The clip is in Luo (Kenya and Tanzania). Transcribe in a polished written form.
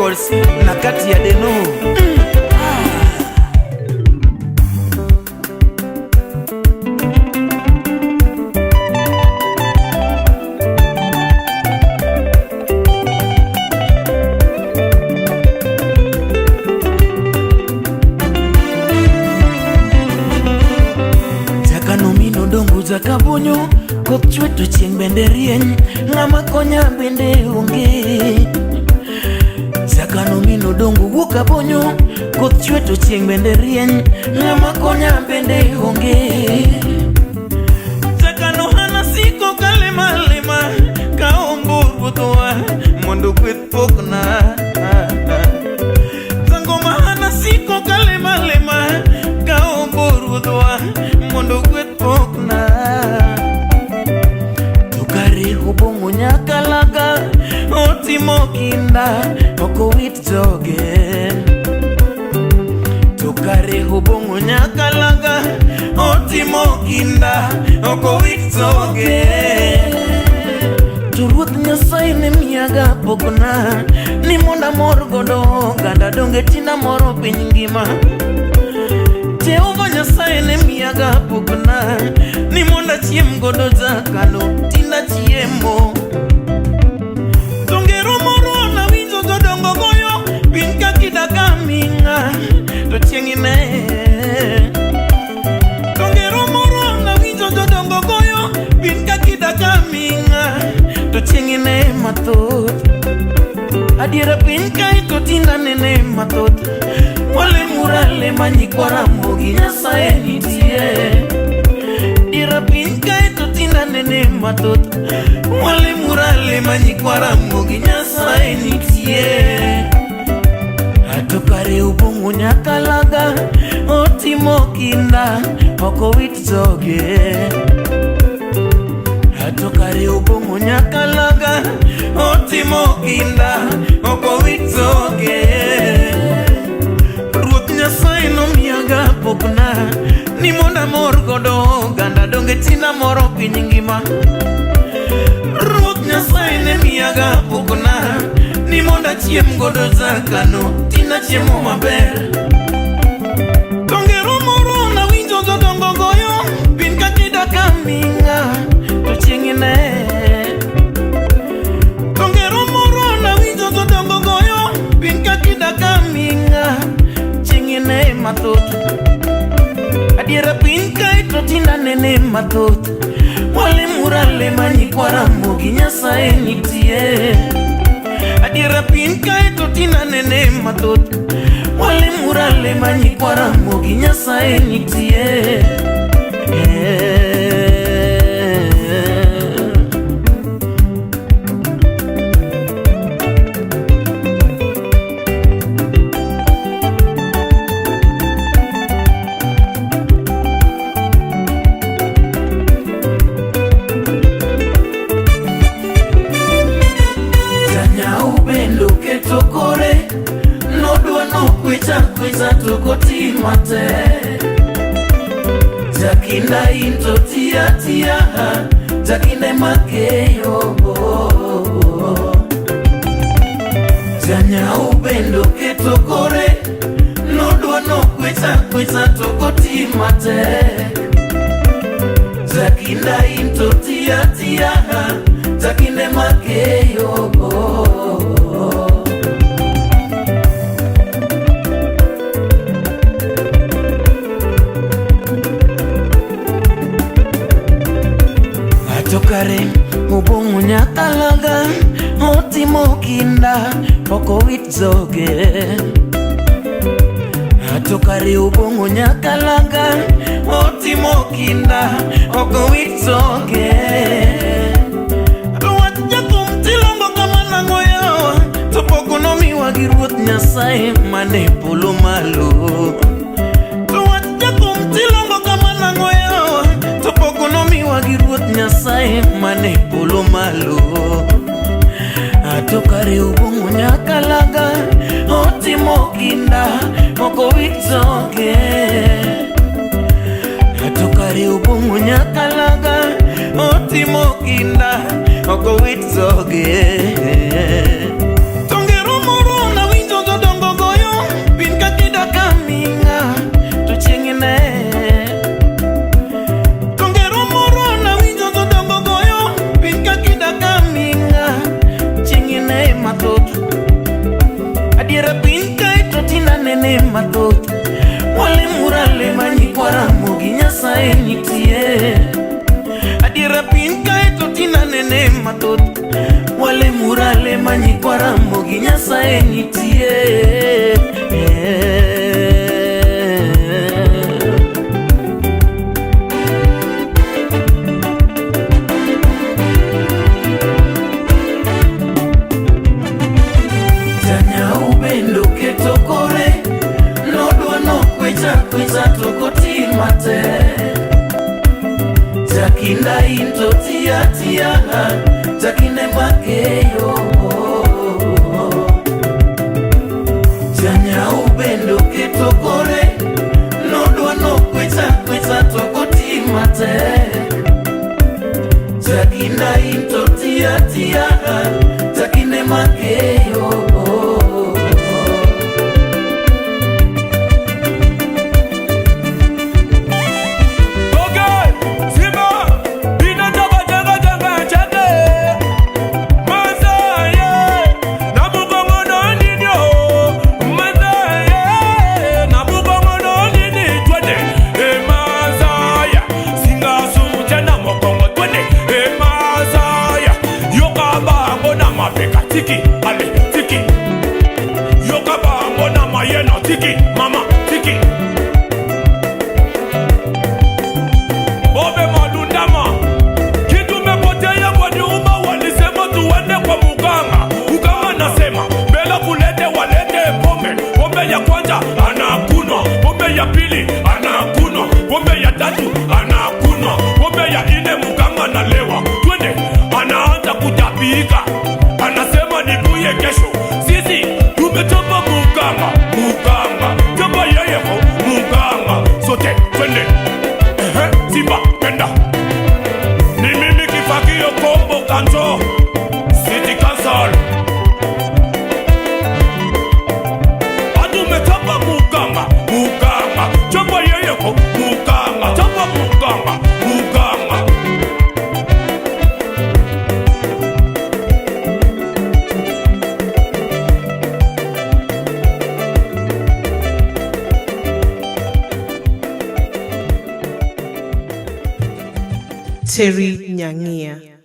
Records na kati ya Deno. Kabunyo koth chwe to chieng' bende rieny, ng'ama konya bende onge. Sakano mino dongo wuok kabunyo koth chwe to chieng' bende rieny, ng'ama konya bende onge. Sakano hana siko kalema lema ka ombur wuothowa mondo kweth pokna. Sangoma hana siko kalema lema ka ombur wuothowa mondo kweth pokna. Ubongo nyakalaga otimo kinda oko wit joge. Tokare ubongo nyakalaga otimo kinda oko wit joge. To Ruoth Nyasaye ne miyaga pokna ni monda mor godo ganda donge tina moro piny ngima. Jehova Nyasaye ne miyaga pokna ni monda chiem godo zakano tina chiemo. Tongero moro na winjo jodongo goyo piny ka kidaka minga to chieng' ine. Tongero moro na winjo jodongo goyo piny ka kidaka minga to chieng' ine mathoth. Adiera piny kae to tina nene mathoth. Wale murale manyikwara mogi Nyasaye nitie. Adiera piny kae to tina nene mathoth. Wale murale manyikwara mogi Nyasaye nitie. Atokare ubongo nyakalaga otimo kinda oko wit joge. Atokare ubongo nyakalaga otimo kinda oko wit joge. Ruoth Nyasaye no miyaga pokna ni monda mor godo ganda donge tina moro piny ngima. Ruoth Nyasaye ne miyaga pokna ni monda chiem godo zakano tina chiemo maber. Tongero moro na winjo jodongo goyo piny ka kidaka minga to chieng' ine. Tongero moro na winjo jodongo goyo piny ka kidaka minga chieng' ine mathoth. Adiera piny kae to tina nene mathoth. Wale murale manyikwara mogi Nyasaye nitie. Adiera piny kae to tina nene mathoth. Wale murale manyikwara mogi Nyasaye nitie. Kwiza tukoti mate Jakinda into tia tia Jakinde makeyo Janya upendo keto kore Nodwa no kwiza tukoti mate Jakinda into tia tia Jakinde makeyo Atokare ubongo nyakalaga otimo kinda oko wit joge. Atokare ubongo nyakalaga otimo kinda oko wit joge. Ruoth jakum tilongo kama nangoyo to poko nomiwa gi Ruoth Nyasaye mane polo malo. Ruoth jakum tilongo kama nangoyo to poko nomiwa gi Ruoth Nyasaye mane polo malo. Atokare ubongo nyakalaga otimo kinda oko wit joge. Atokare ubongo nyakalaga otimo kinda oko wit joge. Tongero moro na winjo adiera piny kae to tina nene mathoth. Wale murale manyi kwaramo gi Nyasaye nitie. Adiera piny kae to tina nene mathoth. Wale murale manyi kwaramo gi Nyasaye nitie. Takinda into tia tia, takine makeyo. Janya ubendo ketokore, nodwa no kwecha tokoti mate. Takinda into tia tia, takine makeyo. Tiki, ale, tiki. Yoka bango na mayeno, tiki, mama, tiki. Bobe malundama. Kitu mepotea kwa nyuma walisema tuende kwa muganga. Muganga nasema, mbele kulete walete pombe. Pombe ya kwanza, anakunwa. Pombe ya pili, anakunwa. Pombe ya tatu, anakunwa. Pombe ya ine muganga nalewa. Twende, anaanza kutapika. Anasema nibuye kesho. Sisi tumetoka muganga. Jamba yeye ho muganga. Sote twende. Simba penda. Ni mimi Kifakio Kombo Kanzo City Council. Tumetoka muganga. Jamba yeye ho muganga. Jamba muganga. Terry Nyangia.